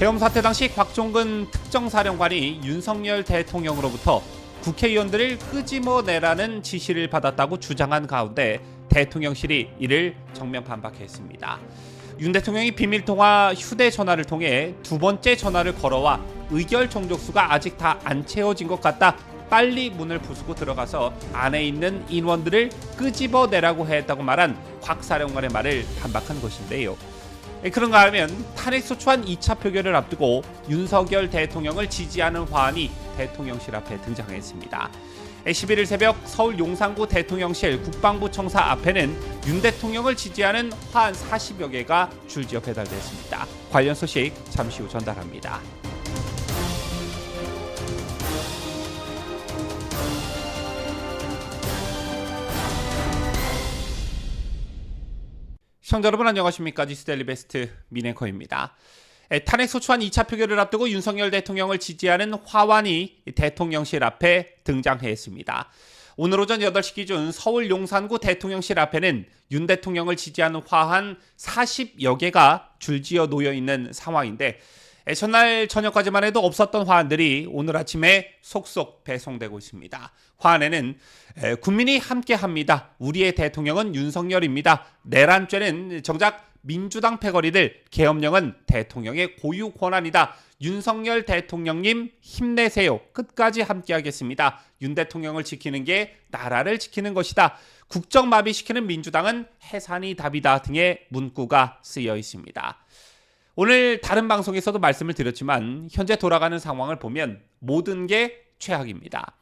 계엄 사태 당시 곽종근 특정사령관이 윤석열 대통령으로부터 국회의원들을 끄집어내라는 지시를 받았다고 주장한 가운데 대통령실이 이를 정면 반박했습니다. 윤 대통령이 비밀통화 휴대전화를 통해 두 번째 전화를 걸어와 의결 정족수가 아직 다 안 채워진 것 같다. 빨리 문을 부수고 들어가서 안에 있는 인원들을 끄집어내라고 했다고 말한 곽 사령관의 말을 반박한 것인데요. 그런가 하면 탄핵소추안 2차 표결을 앞두고 윤석열 대통령을 지지하는 화환이 대통령실 앞에 등장했습니다. 11일 새벽 서울 용산구 대통령실 국방부 청사 앞에는 윤 대통령을 지지하는 화환 40여 개가 줄지어 배달됐습니다. 관련 소식 잠시 후 전달합니다. 시청자 여러분 안녕하십니까? 뉴스데일리 베스트 민앵커입니다. 탄핵소추안 2차 표결을 앞두고 윤석열 대통령을 지지하는 화환이 대통령실 앞에 등장했습니다. 오늘 오전 8시 기준 서울 용산구 대통령실 앞에는 윤 대통령을 지지하는 화환 40여 개가 줄지어 놓여있는 상황인데 전날 저녁까지만 해도 없었던 화환들이 오늘 아침에 속속 배송되고 있습니다. 화환에는 국민이 함께합니다. 우리의 대통령은 윤석열입니다. 내란죄는 정작 민주당 패거리들, 계엄령은 대통령의 고유 권한이다. 윤석열 대통령님 힘내세요. 끝까지 함께하겠습니다. 윤 대통령을 지키는 게 나라를 지키는 것이다. 국정 마비시키는 민주당은 해산이 답이다 등의 문구가 쓰여 있습니다. 오늘 다른 방송에서도 말씀을 드렸지만 현재 돌아가는 상황을 보면 모든 게 최악입니다.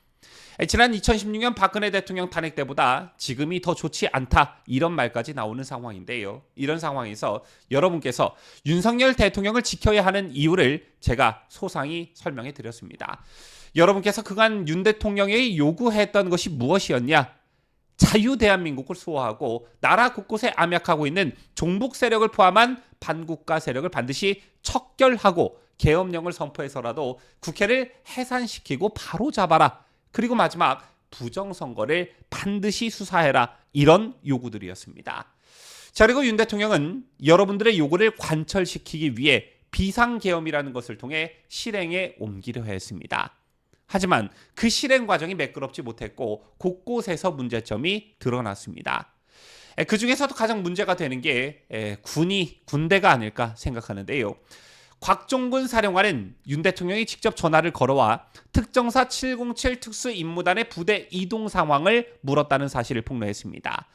지난 2016년 박근혜 대통령 탄핵 때보다 지금이 더 좋지 않다 이런 말까지 나오는 상황인데요. 이런 상황에서 여러분께서 윤석열 대통령을 지켜야 하는 이유를 제가 소상히 설명해 드렸습니다. 여러분께서 그간 윤 대통령이 요구했던 것이 무엇이었냐? 자유 대한민국을 수호하고 나라 곳곳에 암약하고 있는 종북 세력을 포함한 반국가 세력을 반드시 척결하고 계엄령을 선포해서라도 국회를 해산시키고 바로 잡아라. 그리고 마지막 부정선거를 반드시 수사해라. 이런 요구들이었습니다. 자, 그리고 윤 대통령은 여러분들의 요구를 관철시키기 위해 비상계엄이라는 것을 통해 실행에 옮기려 했습니다. 하지만 그 실행 과정이 매끄럽지 못했고 곳곳에서 문제점이 드러났습니다. 그 중에서도 가장 문제가 되는 게 군대가 아닐까 생각하는데요. 곽종근 사령관은 윤 대통령이 직접 전화를 걸어와 특정사 707 특수임무단의 부대 이동 상황을 물었다는 사실을 폭로했습니다.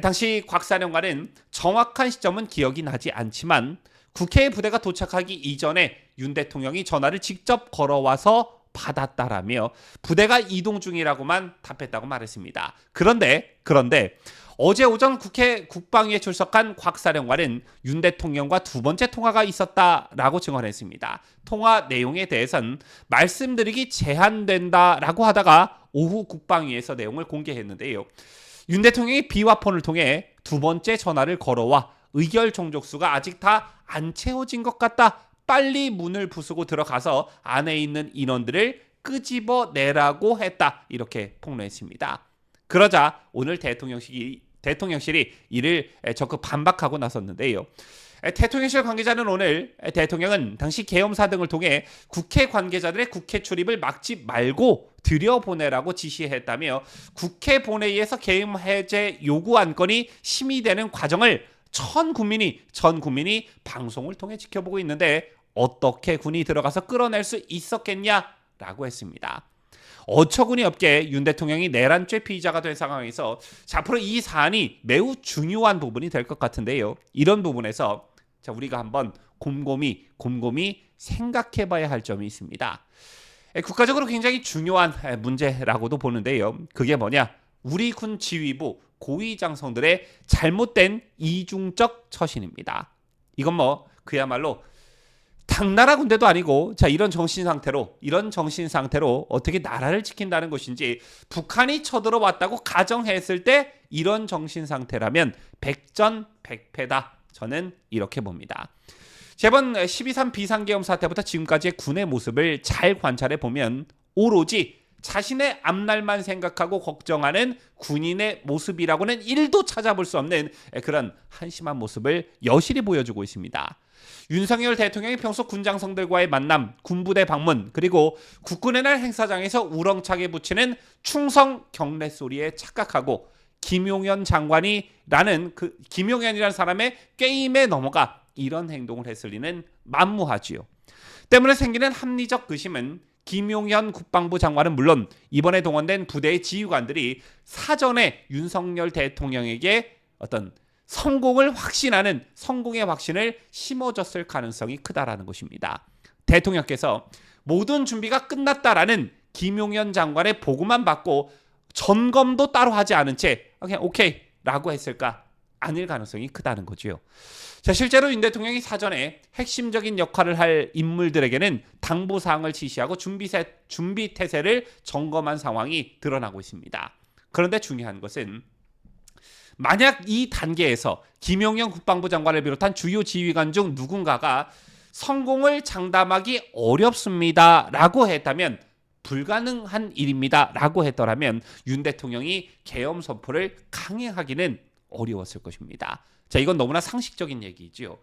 당시 곽 사령관은 정확한 시점은 기억이 나지 않지만 국회에 부대가 도착하기 이전에 윤 대통령이 전화를 직접 걸어와서 받았다라며 부대가 이동 중이라고만 답했다고 말했습니다. 그런데 어제 오전 국회 국방위에 출석한 곽 사령관은 윤 대통령과 두 번째 통화가 있었다라고 증언했습니다. 통화 내용에 대해선 말씀드리기 제한된다라고 하다가 오후 국방위에서 내용을 공개했는데요. 윤 대통령이 비화폰을 통해 두 번째 전화를 걸어와 의결 종족수가 아직 다 안 채워진 것 같다. 빨리 문을 부수고 들어가서 안에 있는 인원들을 끄집어내라고 했다. 이렇게 폭로했습니다. 그러자 오늘 대통령실이 이를 적극 반박하고 나섰는데요. 대통령실 관계자는 오늘 대통령은 당시 계엄사 등을 통해 국회 관계자들의 국회 출입을 막지 말고 들여보내라고 지시했다며 국회 본회의에서 계엄 해제 요구 안건이 심의되는 과정을 전 국민이 방송을 통해 지켜보고 있는데 어떻게 군이 들어가서 끌어낼 수 있었겠냐라고 했습니다. 어처구니 없게 윤 대통령이 내란죄 피의자가 된 상황에서 앞으로 이 사안이 매우 중요한 부분이 될 것 같은데요. 이런 부분에서 우리가 한번 곰곰이 생각해봐야 할 점이 있습니다. 국가적으로 굉장히 중요한 문제라고도 보는데요. 그게 뭐냐? 우리 군 지휘부 고위장성들의 잘못된 이중적 처신입니다. 이건 그야말로 당나라 군대도 아니고 이런 정신 상태로 어떻게 나라를 지킨다는 것인지 북한이 쳐들어왔다고 가정했을 때 이런 정신 상태라면 백전백패다. 저는 이렇게 봅니다. 이번 12.3 비상계엄 사태부터 지금까지의 군의 모습을 잘 관찰해 보면 오로지 자신의 앞날만 생각하고 걱정하는 군인의 모습이라고는 1도 찾아볼 수 없는 그런 한심한 모습을 여실히 보여주고 있습니다. 윤석열 대통령이 평소 군장성들과의 만남, 군부대 방문, 그리고 국군의 날 행사장에서 우렁차게 붙이는 충성 경례 소리에 착각하고 김용현 장관이라는 김용현이라는 사람의 게임에 넘어가 이런 행동을 했을 리는 만무하지요. 때문에 생기는 합리적 의심은 김용현 국방부 장관은 물론 이번에 동원된 부대의 지휘관들이 사전에 윤석열 대통령에게 어떤 성공의 확신을 심어줬을 가능성이 크다라는 것입니다. 대통령께서 모든 준비가 끝났다라는 김용현 장관의 보고만 받고 점검도 따로 하지 않은 채 그냥 오케이라고 했을까? 아닐 가능성이 크다는 거죠. 자, 실제로 윤 대통령이 사전에 핵심적인 역할을 할 인물들에게는 당부사항을 지시하고 준비 태세를 점검한 상황이 드러나고 있습니다. 그런데 중요한 것은 만약 이 단계에서 김용현 국방부 장관을 비롯한 주요 지휘관 중 누군가가 성공을 장담하기 어렵습니다라고 했다면 불가능한 일입니다라고 했더라면 윤 대통령이 계엄 선포를 강행하기는 어려웠을 것입니다. 자, 이건 너무나 상식적인 얘기지요.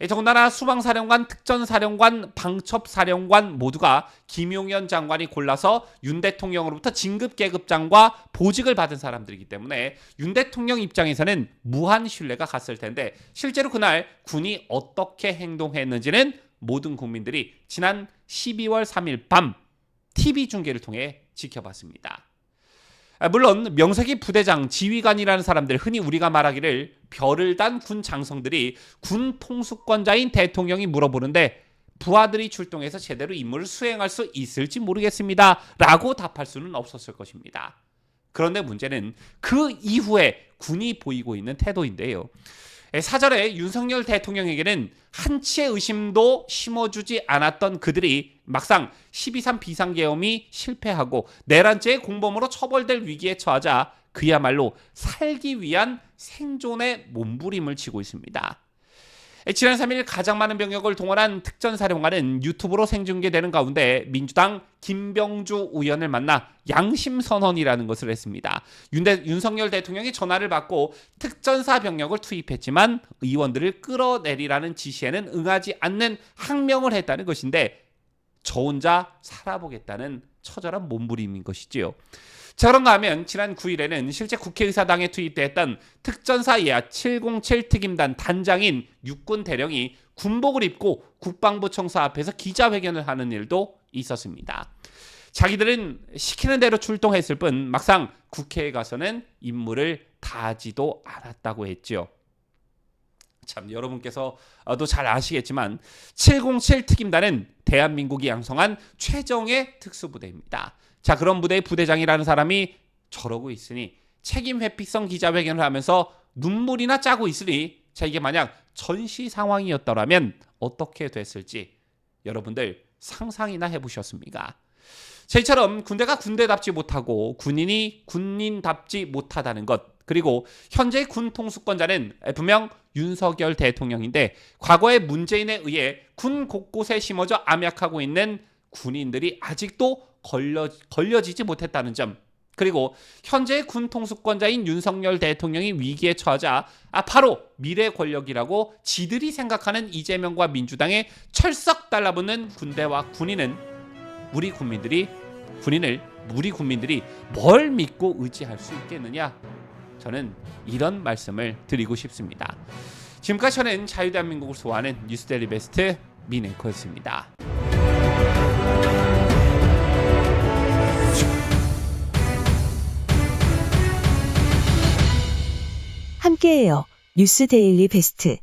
더군다나 수방사령관, 특전사령관, 방첩사령관 모두가 김용현 장관이 골라서 윤 대통령으로부터 진급계급장과 보직을 받은 사람들이기 때문에 윤 대통령 입장에서는 무한 신뢰가 갔을 텐데 실제로 그날 군이 어떻게 행동했는지는 모든 국민들이 지난 12월 3일 밤 TV 중계를 통해 지켜봤습니다. 물론 명색이 부대장, 지휘관이라는 사람들, 흔히 우리가 말하기를 별을 단 군 장성들이 군 통수권자인 대통령이 물어보는데 부하들이 출동해서 제대로 임무를 수행할 수 있을지 모르겠습니다 라고 답할 수는 없었을 것입니다. 그런데 문제는 그 이후에 군이 보이고 있는 태도인데요. 사전에 윤석열 대통령에게는 한치의 의심도 심어주지 않았던 그들이 막상 12.3 비상계엄이 실패하고 내란죄의 공범으로 처벌될 위기에 처하자 그야말로 살기 위한 생존의 몸부림을 치고 있습니다. 지난 3일 가장 많은 병력을 동원한 특전사령관은 유튜브로 생중계되는 가운데 민주당 김병주 의원을 만나 양심선언이라는 것을 했습니다. 윤석열 대통령이 전화를 받고 특전사 병력을 투입했지만 의원들을 끌어내리라는 지시에는 응하지 않는 항명을 했다는 것인데 저 혼자 살아보겠다는 처절한 몸부림인 것이지요. 자, 그런가 하면 지난 9일에는 실제 국회의사당에 투입됐던 특전사 예하 707 특임단 단장인 육군 대령이 군복을 입고 국방부 청사 앞에서 기자회견을 하는 일도 있었습니다. 자기들은 시키는 대로 출동했을 뿐 막상 국회에 가서는 임무를 다하지도 않았다고 했죠. 참, 여러분께서도 잘 아시겠지만 707 특임단은 대한민국이 양성한 최정예 특수부대입니다. 자, 그런 부대의 부대장이라는 사람이 저러고 있으니 책임 회피성 기자회견을 하면서 눈물이나 짜고 있으니 자, 이게 만약 전시 상황이었더라면 어떻게 됐을지 여러분들 상상이나 해보셨습니까? 자, 이처럼 군대가 군대답지 못하고 군인이 군인답지 못하다는 것, 그리고 현재 군 통수권자는 분명 윤석열 대통령인데 과거의 문재인에 의해 군 곳곳에 심어져 암약하고 있는 군인들이 아직도 걸려지지 못했다는 점, 그리고 현재의 군 통수권자인 윤석열 대통령이 위기에 처하자 바로 미래 권력이라고 지들이 생각하는 이재명과 민주당에 철썩 달라붙는 군대와 군인은 우리 국민들이 뭘 믿고 의지할 수 있겠느냐? 저는 이런 말씀을 드리고 싶습니다. 지금까지 저는 자유대한민국을 소화하는 뉴스데일리 베스트 민앵커였습니다. 함께해요. 뉴스데일리 베스트.